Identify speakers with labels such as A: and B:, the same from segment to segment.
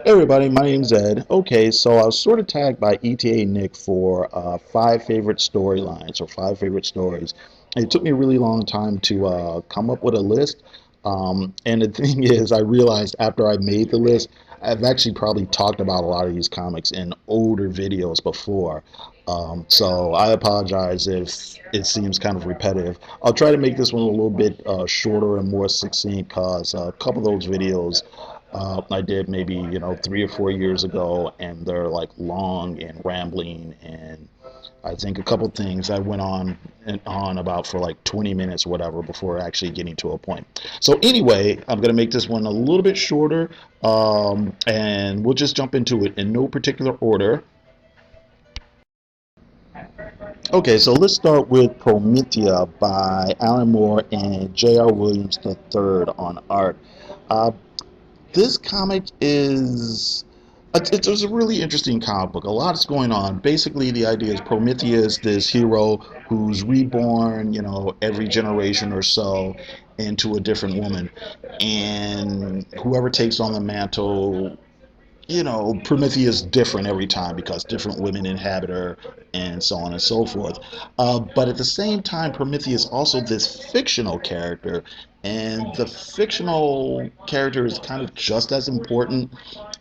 A: Hey everybody, my name's Ed. Okay, so I was sort of tagged by ETA Nick for five favorite storylines or five favorite stories. It took me a really long time to come up with a list. And the thing is, I realized after I made the list, I've actually probably talked about a lot of these comics in older videos before. So I apologize if it seems kind of repetitive. I'll try to make this one a little bit shorter and more succinct because a couple of those videos I did maybe 3 or 4 years ago, and they're like long and rambling, and I think a couple things I went on and on about for like 20 minutes or whatever before actually getting to a point. So anyway, I'm gonna make this one a little bit shorter, and we'll just jump into it in no particular order. Okay, so let's start with Promethea by Alan Moore and J.R. Williams III on art. Uh, this comic is it's a really interesting comic book. A lot is going on. Basically, the idea is Prometheus, this hero who's reborn, every generation or so into a different woman, and whoever takes on the mantle, Prometheus different every time because different women inhabit her and so on and so forth. But at the same time, Prometheus also this fictional character, and the fictional character is kind of just as important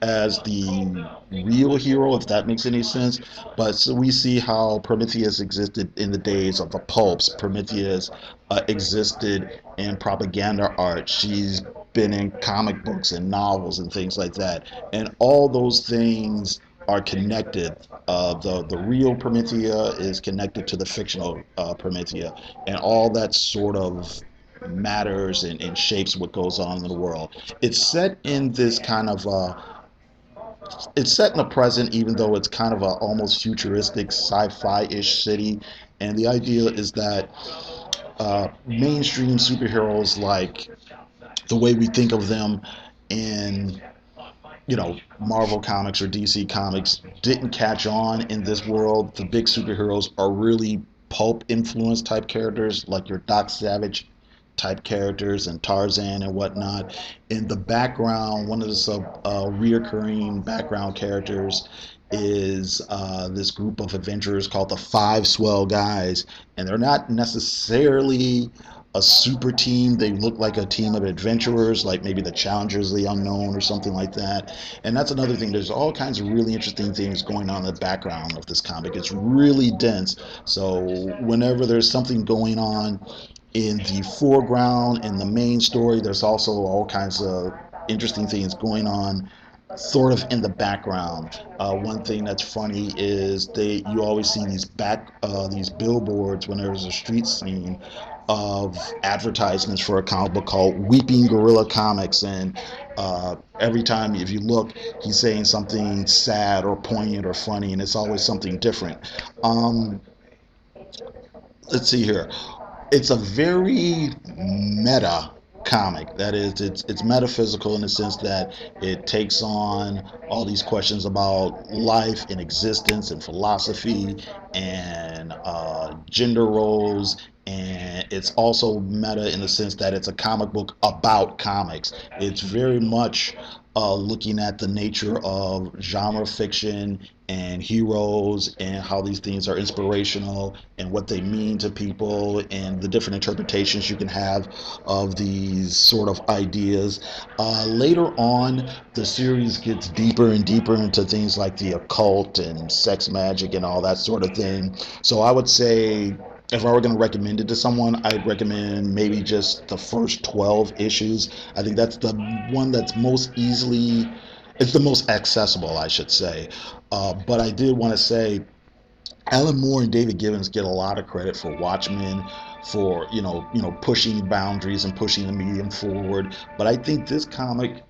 A: as the real hero, if that makes any sense. But so we see how Prometheus existed in the days of the pulps. Prometheus existed in propaganda art. She's been in comic books and novels and things like that, and all those things are connected. The real Promethea is connected to the fictional Promethea, and all that sort of matters and shapes what goes on in the world. It's set in this kind of it's set in the present, even though it's kind of a almost futuristic sci-fi-ish city. And the idea is that mainstream superheroes, like the way we think of them in Marvel Comics or DC Comics, didn't catch on in this world. The big superheroes are really pulp influence type characters, like your Doc Savage type characters and Tarzan and whatnot. In the background, one of the reoccurring background characters is this group of Avengers called the Five Swell Guys, and they're not necessarily a super team. They look like a team of adventurers, like maybe the Challengers of the Unknown or something like that. And that's another thing. There's all kinds of really interesting things going on in the background of this comic. It's really dense. So whenever there's something going on in the foreground in the main story, there's also all kinds of interesting things going on sort of in the background. One thing that's funny is you always see these billboards when there's a street scene of advertisements for a comic book called Weeping Gorilla Comics, and every time if you look, he's saying something sad or poignant or funny, and it's always something different. Um, let's see here. It's a very meta comic. That is, it's metaphysical in the sense that it takes on all these questions about life and existence and philosophy and gender roles. And it's also meta in the sense that it's a comic book about comics. It's very much looking at the nature of genre fiction and heroes and how these things are inspirational and what they mean to people and the different interpretations you can have of these sort of ideas. Later on, the series gets deeper and deeper into things like the occult and sex magic and all that sort of thing. So I would say if I were going to recommend it to someone, I'd recommend maybe just the first 12 issues. I think that's the one that's it's the most accessible, I should say. But I did want to say Alan Moore and David Gibbons get a lot of credit for Watchmen, for pushing boundaries and pushing the medium forward. But I think this comic,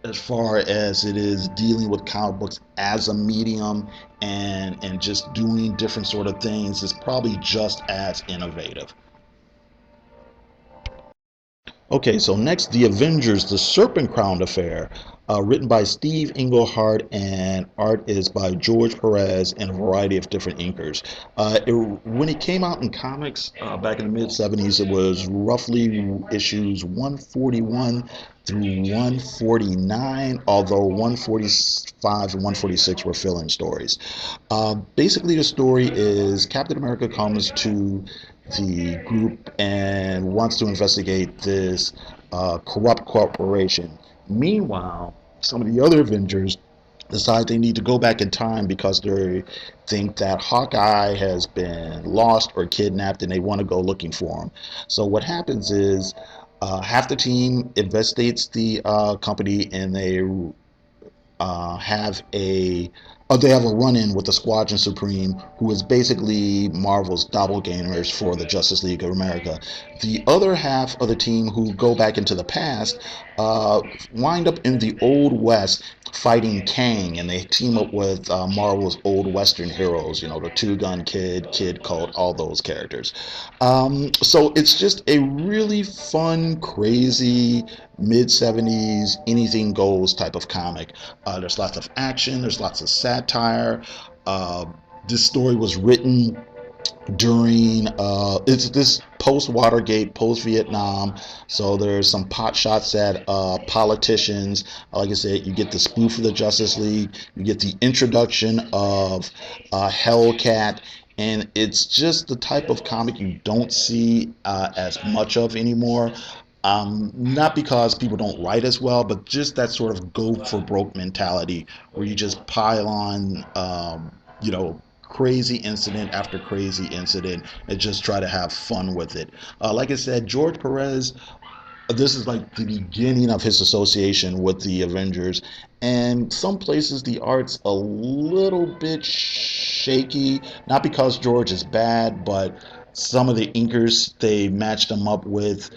A: as far as it is dealing with comic books as a medium and just doing different sort of things, is probably just as innovative. Okay, so next, The Avengers, The Serpent Crown Affair, written by Steve Englehart, and art is by George Perez and a variety of different inkers. When it came out in comics back in the mid 70s, it was roughly issues 141 through 149, although 145 and 146 were fill-in stories. Basically, the story is Captain America comes to the group and wants to investigate this corrupt corporation. Meanwhile, some of the other Avengers decide they need to go back in time because they think that Hawkeye has been lost or kidnapped and they want to go looking for him. So what happens is half the team investigates the company and have a they have a run-in with the Squadron Supreme, who is basically Marvel's doppelgangers for the Justice League of America. The other half of the team, who go back into the past, wind up in the Old West fighting Kang, and they team up with Marvel's old Western heroes, you know, the Two Gun Kid, Kid Colt, all those characters. So it's just a really fun, crazy, mid 70s, anything goes type of comic. There's lots of action, there's lots of satire. Uh, this story was written during it's this post Watergate, post Vietnam. So there's some pot shots at politicians. Like I said, you get the spoof of the Justice League, you get the introduction of Hellcat, and it's just the type of comic you don't see as much of anymore. Not because people don't write as well, but just that sort of go for broke mentality where you just pile on, crazy incident after crazy incident and just try to have fun with it. Like I said, George Perez, this is like the beginning of his association with the Avengers. And some places the art's a little bit shaky, not because George is bad, but some of the inkers they matched him up with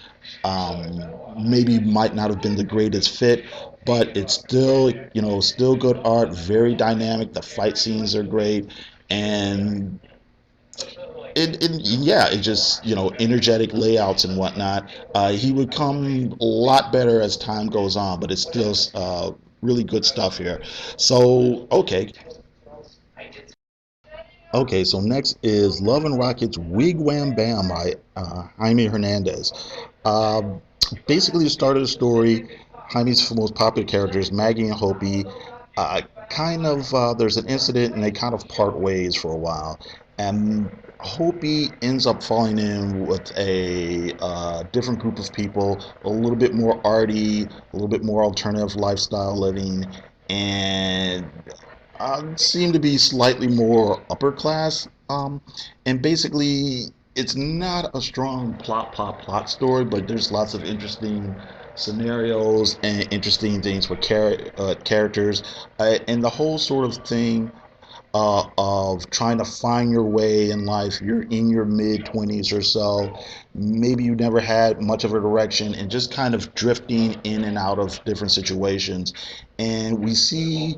A: maybe might not have been the greatest fit, but it's still, still good art, very dynamic. The fight scenes are great, and yeah, it just, energetic layouts and whatnot. He would come a lot better as time goes on, but it's still really good stuff here. So so next is Love and Rockets Wigwam Bam by Jaime Hernandez. Uh, Basically, the start of the story, Jaime's most popular characters, Maggie and Hopi, there's an incident and they kind of part ways for a while. And Hopi ends up falling in with a different group of people, a little bit more arty, a little bit more alternative lifestyle living, and seem to be slightly more upper class. And basically, it's not a strong plot story, but there's lots of interesting scenarios and interesting things with characters, and the whole sort of thing of trying to find your way in life. You're in your mid 20s or so. Maybe you never had much of a direction and just kind of drifting in and out of different situations. And we see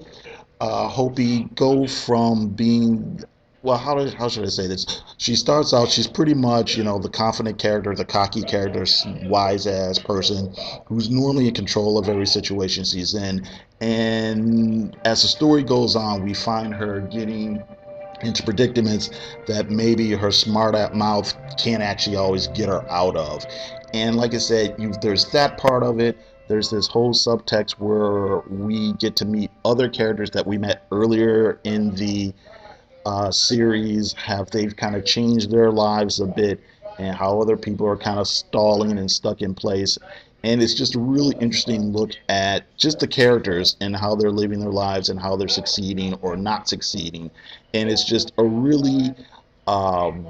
A: Hopi go from being, well, how should I say this? She starts out, she's pretty much, the confident character, the cocky character, wise ass person who's normally in control of every situation she's in. And as the story goes on, we find her getting into predicaments that maybe her smart at mouth can't actually always get her out of. And like I said, there's that part of it. There's this whole subtext where we get to meet other characters that we met earlier in the series, have they've kind of changed their lives a bit, and how other people are kind of stalling and stuck in place. And it's just a really interesting look at just the characters and how they're living their lives and how they're succeeding or not succeeding. And it's just a really um,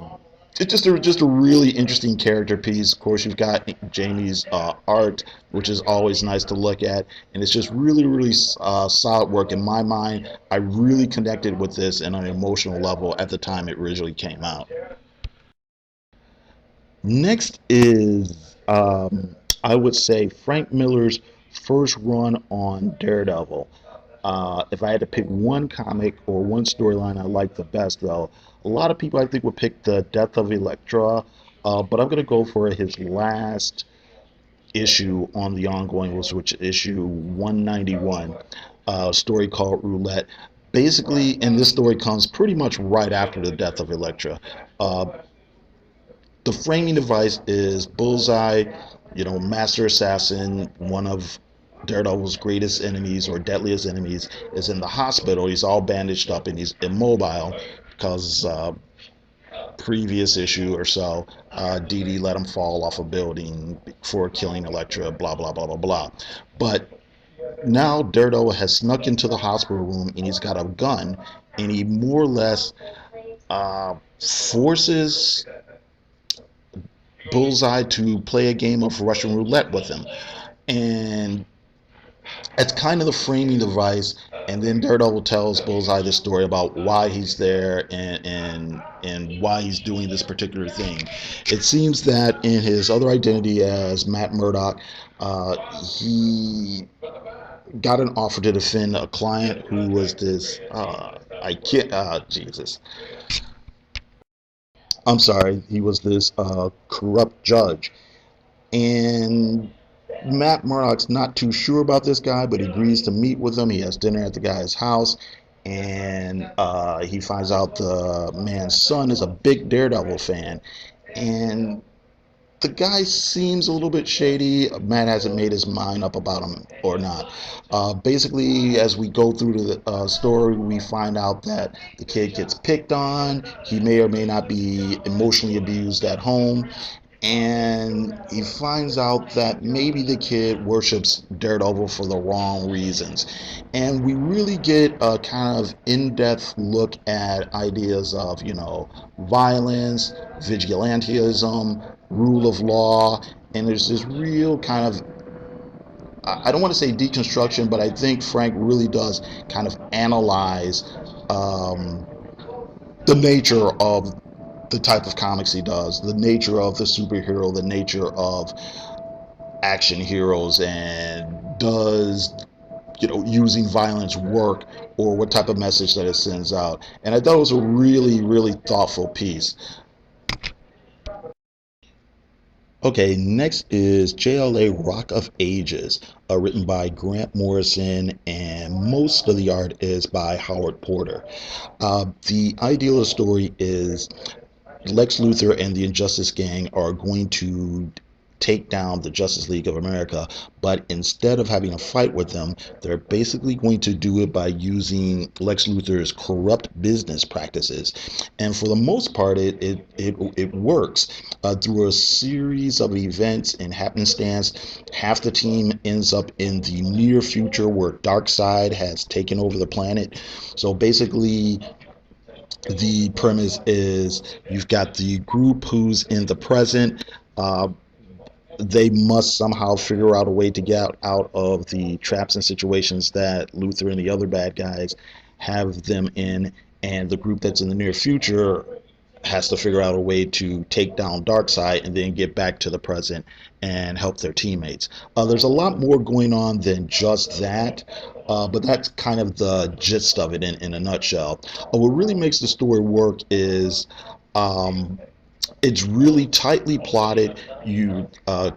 A: it's just a really interesting character piece. Of course, you've got Jamie's art, which is always nice to look at, and it's just really, really solid work. In my mind, I really connected with this on an emotional level at the time it originally came out. Next is, I would say, Frank Miller's first run on Daredevil. If I had to pick one comic or one storyline I like the best, though, a lot of people I think would pick the Death of Elektra, but I'm going to go for his last issue on the ongoing, which is issue 191, a story called Roulette. Basically, and this story comes pretty much right after the death of Elektra. Uh, the framing device is Bullseye, master assassin, one of Daredevil's greatest enemies or deadliest enemies, is in the hospital. He's all bandaged up and he's immobile because previous issue or so, Dee Dee let him fall off a building for killing Elektra, blah, blah, blah, blah, blah. But now Daredevil has snuck into the hospital room and he's got a gun and he more or less forces Bullseye to play a game of Russian roulette with him. And it's kind of the framing device. And then Daredevil tells Bullseye this story about why he's there and why he's doing this particular thing. It seems that in his other identity as Matt Murdock, he got an offer to defend a client who was this I can't Jesus. I'm sorry, he was this corrupt judge. And Matt Murdock's not too sure about this guy, but he agrees to meet with him. He has dinner at the guy's house, and he finds out the man's son is a big Daredevil fan. And the guy seems a little bit shady. Matt hasn't made his mind up about him or not. Basically, as we go through the story, we find out that the kid gets picked on. He may or may not be emotionally abused at home. And he finds out that maybe the kid worships Daredevil for the wrong reasons. And we really get a kind of in-depth look at ideas of, violence, vigilantism, rule of law, and there's this real kind of, I don't want to say deconstruction, but I think Frank really does kind of analyze the nature of the type of comics he does, the nature of the superhero, the nature of action heroes, and does using violence work, or what type of message that it sends out. And I thought it was a really, really thoughtful piece. Okay, next is JLA Rock of Ages, written by Grant Morrison, and most of the art is by Howard Porter. The idea of the story is Lex Luthor and the Injustice Gang are going to take down the Justice League of America, but instead of having a fight with them, they're basically going to do it by using Lex Luthor's corrupt business practices. And for the most part, it works. Through a series of events and happenstance, half the team ends up in the near future where Darkseid has taken over the planet. So basically, the premise is you've got the group who's in the present. They must somehow figure out a way to get out of the traps and situations that Luthor and the other bad guys have them in, and the group that's in the near future has to figure out a way to take down Darkseid and then get back to the present and help their teammates. There's a lot more going on than just that, but that's kind of the gist of it in a nutshell. What really makes the story work is it's really tightly plotted.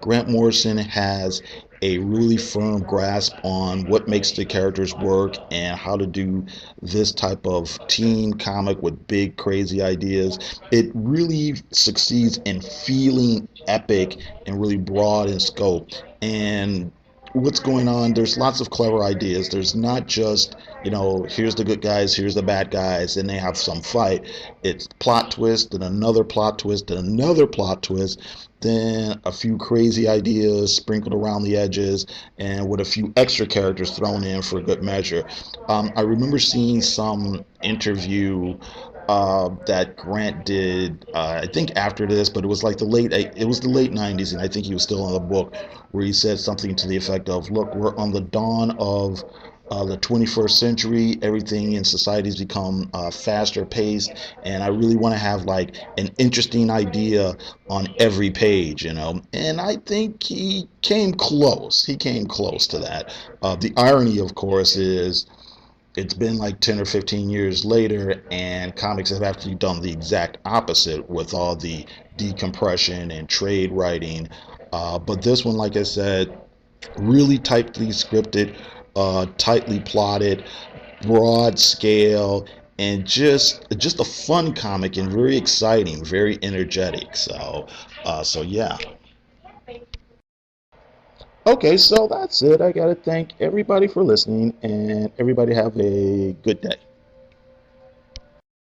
A: Grant Morrison has a really firm grasp on what makes the characters work and how to do this type of team comic with big crazy ideas. It really succeeds in feeling epic and really broad in scope. And what's going on, there's lots of clever ideas. There's not just, here's the good guys, here's the bad guys, and they have some fight. It's plot twist and another plot twist and another plot twist, then a few crazy ideas sprinkled around the edges, and with a few extra characters thrown in for good measure. I remember seeing some interview that Grant did, I think after this, but it was like the late 90s, and I think he was still in the book, where he said something to the effect of, look, we're on the dawn of the 21st century. Everything in society has become faster paced, and I really want to have like an interesting idea on every page, and I think he came close to that. The irony, of course, is it's been like 10 or 15 years later, and comics have actually done the exact opposite with all the decompression and trade writing. But this one, like I said, really tightly scripted, tightly plotted, broad scale, and just a fun comic and very exciting, very energetic. So yeah. Okay, so that's it. I gotta thank everybody for listening, and everybody have a good day.